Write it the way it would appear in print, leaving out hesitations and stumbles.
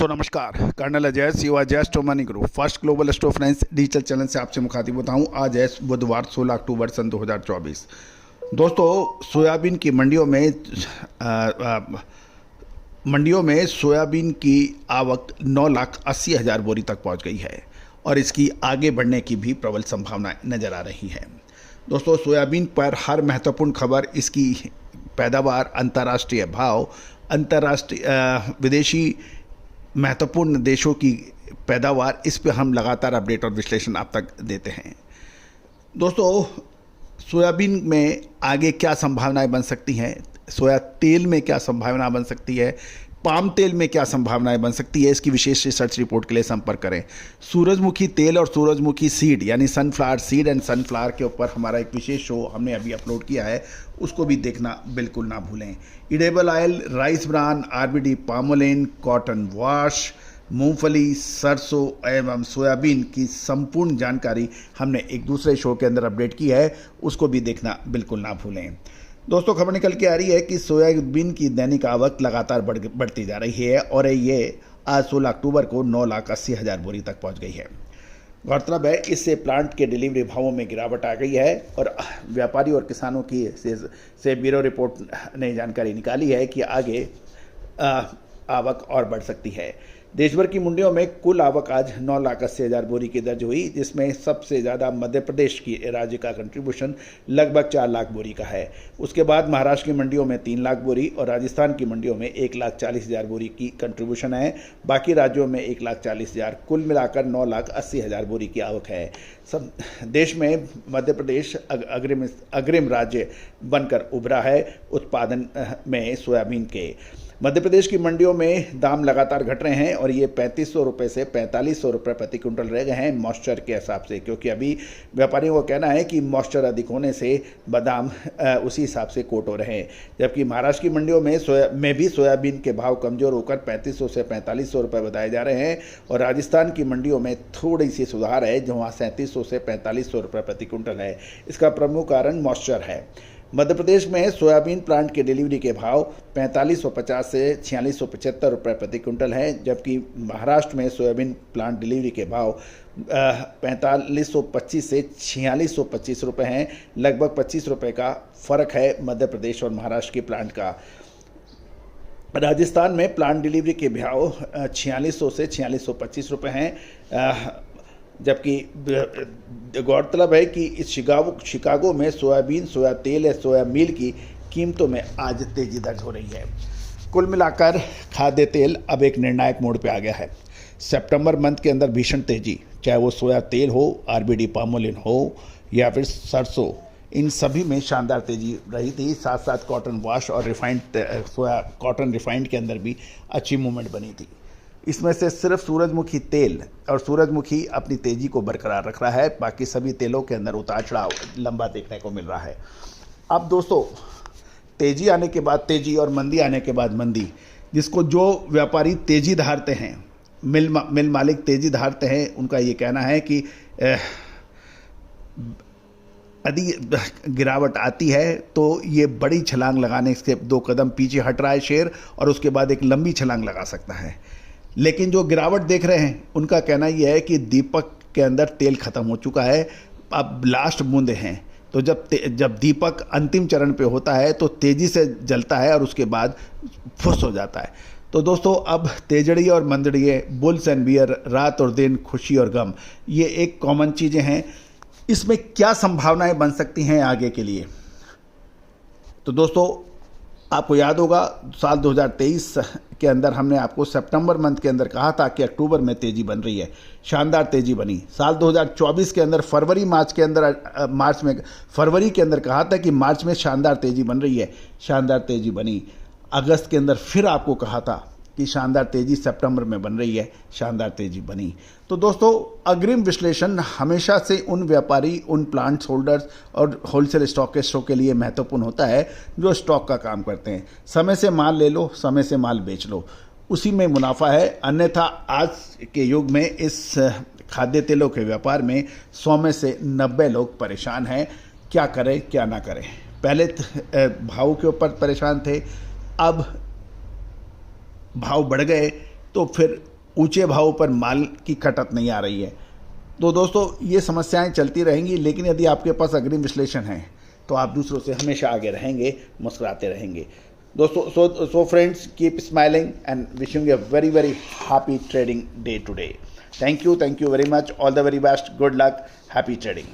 दोस्तों नमस्कार। Colonel Ajay CO Ajay store money group first global store finance digital channel से आपसे मुखातिब होता हूं। आज है बुधवार 16 अक्टूबर सन 2024। दोस्तों सोयाबीन की मंडियों में सोयाबीन की आवक 9,80,000 बोरी तक पहुंच गई है और इसकी आगे बढ़ने की भी प्रबल संभावनाएं नजर आ रही हैं। दोस्तों सोयाबीन पर हर महत्वपूर्ण खबर, इसकी पैदावार, अंतर्राष्ट्रीय भाव, अंतर्राष्ट्रीय विदेशी महत्वपूर्ण देशों की पैदावार, इस पे हम लगातार अपडेट और विश्लेषण आप तक देते हैं। दोस्तों सोयाबीन में आगे क्या संभावनाएं बन सकती हैं, सोया तेल में क्या संभावना बन सकती है, पाम तेल में क्या संभावनाएं बन सकती है, इसकी विशेष रिसर्च रिपोर्ट के लिए संपर्क करें। सूरजमुखी तेल और सूरजमुखी सीड यानी सनफ्लावर सीड एंड सनफ्लावर के ऊपर हमारा एक विशेष शो हमने अभी अपलोड किया है, उसको भी देखना बिल्कुल ना भूलें। Edible oil, rice bran, RBD palmolein, cotton wash, मूंगफली, सरसों एवं सोयाबीन की संपूर्ण जानकारी हमने एक दूसरे शो के अंदर अपडेट की है, उसको भी देखना बिल्कुल ना भूलें। दोस्तों खबर निकल के आ रही है कि सोयाबीन की दैनिक आवक लगातार बढ़ती जा रही है और ये आज 16 अक्टूबर को 9,80,000 बोरी तक पहुंच गई है। गौरतलब है इससे प्लांट के डिलीवरी भावों में गिरावट आ गई है और व्यापारी और किसानों की से ब्यूरो रिपोर्ट ने जानकारी निकाली है कि आगे आवक और बढ़ सकती है। देश भर की मंडियों में कुल आवक आज 9,80,000 बोरी की दर्ज हुई, जिसमें सबसे ज़्यादा मध्य प्रदेश की राज्य का कंट्रीब्यूशन लगभग 4 लाख बोरी का है। उसके बाद महाराष्ट्र की मंडियों में 3 लाख बोरी और राजस्थान की मंडियों में 1,40,000 बोरी की कंट्रीब्यूशन है। बाकी राज्यों में 1,40,000, कुल मिलाकर 9,80,000 बोरी की आवक है। सब देश में मध्य प्रदेश अग्रिम राज्य बनकर उभरा है उत्पादन में सोयाबीन के। मध्य प्रदेश की मंडियों में दाम लगातार घट रहे हैं और ये 3,500 रुपये से 4,500 रुपये प्रति क्विंटल रह गए हैं मॉइस्चर के हिसाब से, क्योंकि अभी व्यापारियों का कहना है कि मॉइस्चर अधिक होने से बादाम उसी हिसाब से कोट हो रहे हैं। जबकि महाराष्ट्र की मंडियों में भी सोयाबीन के भाव कमज़ोर होकर 3,500 से 4,500 रुपये बताए जा रहे हैं और राजस्थान की मंडियों में थोड़ी सी सुधार है, जहाँ 3,700 से 4,500 रुपये प्रति क्विंटल है। इसका प्रमुख कारण मॉइस्चर है। मध्य प्रदेश में सोयाबीन प्लांट के डिलीवरी के भाव 4,550 से 4,675 रुपये प्रति क्विंटल है, जबकि महाराष्ट्र में सोयाबीन प्लांट डिलीवरी के भाव 4,525 से 4,625 रुपये हैं। लगभग 25 रुपये का फर्क है मध्य प्रदेश और महाराष्ट्र के प्लांट का। राजस्थान में प्लांट डिलीवरी के भाव 4,600 से 4,625 रुपये हैं। जबकि गौरतलब है कि इस शिकागो में सोयाबीन, सोया तेल या सोया मील की कीमतों में आज तेजी दर्ज हो रही है। कुल मिलाकर खाद्य तेल अब एक निर्णायक मोड़ पे आ गया है। सितंबर मंथ के अंदर भीषण तेजी, चाहे वो सोया तेल हो, आरबीडी पामोलिन हो या फिर सरसों, इन सभी में शानदार तेजी रही थी। साथ साथ कॉटन वॉश और सोया कॉटन रिफाइंड के अंदर भी अच्छी मूवमेंट बनी थी। इसमें से सिर्फ सूरजमुखी तेल और सूरजमुखी अपनी तेजी को बरकरार रख रहा है, बाकी सभी तेलों के अंदर उतार चढ़ाव लंबा देखने को मिल रहा है। अब दोस्तों तेजी आने के बाद तेजी और मंदी आने के बाद मंदी, जिसको जो व्यापारी तेजी धारते हैं, मिल मालिक तेजी धारते हैं, उनका ये कहना है कि यदि गिरावट आती है तो ये बड़ी छलांग लगाने से 2 कदम पीछे हट रहा है शेयर और उसके बाद एक लंबी छलांग लगा सकता है। लेकिन जो गिरावट देख रहे हैं उनका कहना यह है कि दीपक के अंदर तेल खत्म हो चुका है, अब लास्ट बूंदे हैं। तो जब दीपक अंतिम चरण पे होता है तो तेज़ी से जलता है और उसके बाद फुस हो जाता है। तो दोस्तों अब तेजड़िए और मंदड़िए, बुल्स एंड बियर, रात और दिन, खुशी और गम, ये एक कॉमन चीज़ें हैं। इसमें क्या संभावनाएं बन सकती हैं आगे के लिए? तो दोस्तों आपको याद होगा साल 2023 के अंदर हमने आपको सितंबर मंथ के अंदर कहा था कि अक्टूबर में तेज़ी बन रही है, शानदार तेज़ी बनी। साल 2024 के अंदर फरवरी के अंदर कहा था कि मार्च में शानदार तेज़ी बन रही है, शानदार तेज़ी बनी। अगस्त के अंदर फिर आपको कहा था कि शानदार तेज़ी सितंबर में बन रही है, शानदार तेज़ी बनी। तो दोस्तों अग्रिम विश्लेषण हमेशा से उन व्यापारी, उन प्लांट होल्डर्स और होलसेल स्टॉकिस्टों के लिए महत्वपूर्ण होता है जो स्टॉक का काम करते हैं। समय से माल ले लो, समय से माल बेच लो, उसी में मुनाफा है। अन्यथा आज के युग में इस खाद्य तेलों के व्यापार में 100 में से 90 लोग परेशान हैं। क्या करें क्या ना करें। पहले भाव के ऊपर परेशान थे, अब भाव बढ़ गए तो फिर ऊंचे भाव पर माल की खटत नहीं आ रही है। तो दोस्तों ये समस्याएं चलती रहेंगी, लेकिन यदि आपके पास अग्रिम विश्लेषण है तो आप दूसरों से हमेशा आगे रहेंगे, मुस्कुराते रहेंगे। दोस्तों so friends, keep smiling and wishing you a very happy trading day today. Thank you very much. All the very best. Good luck. Happy trading.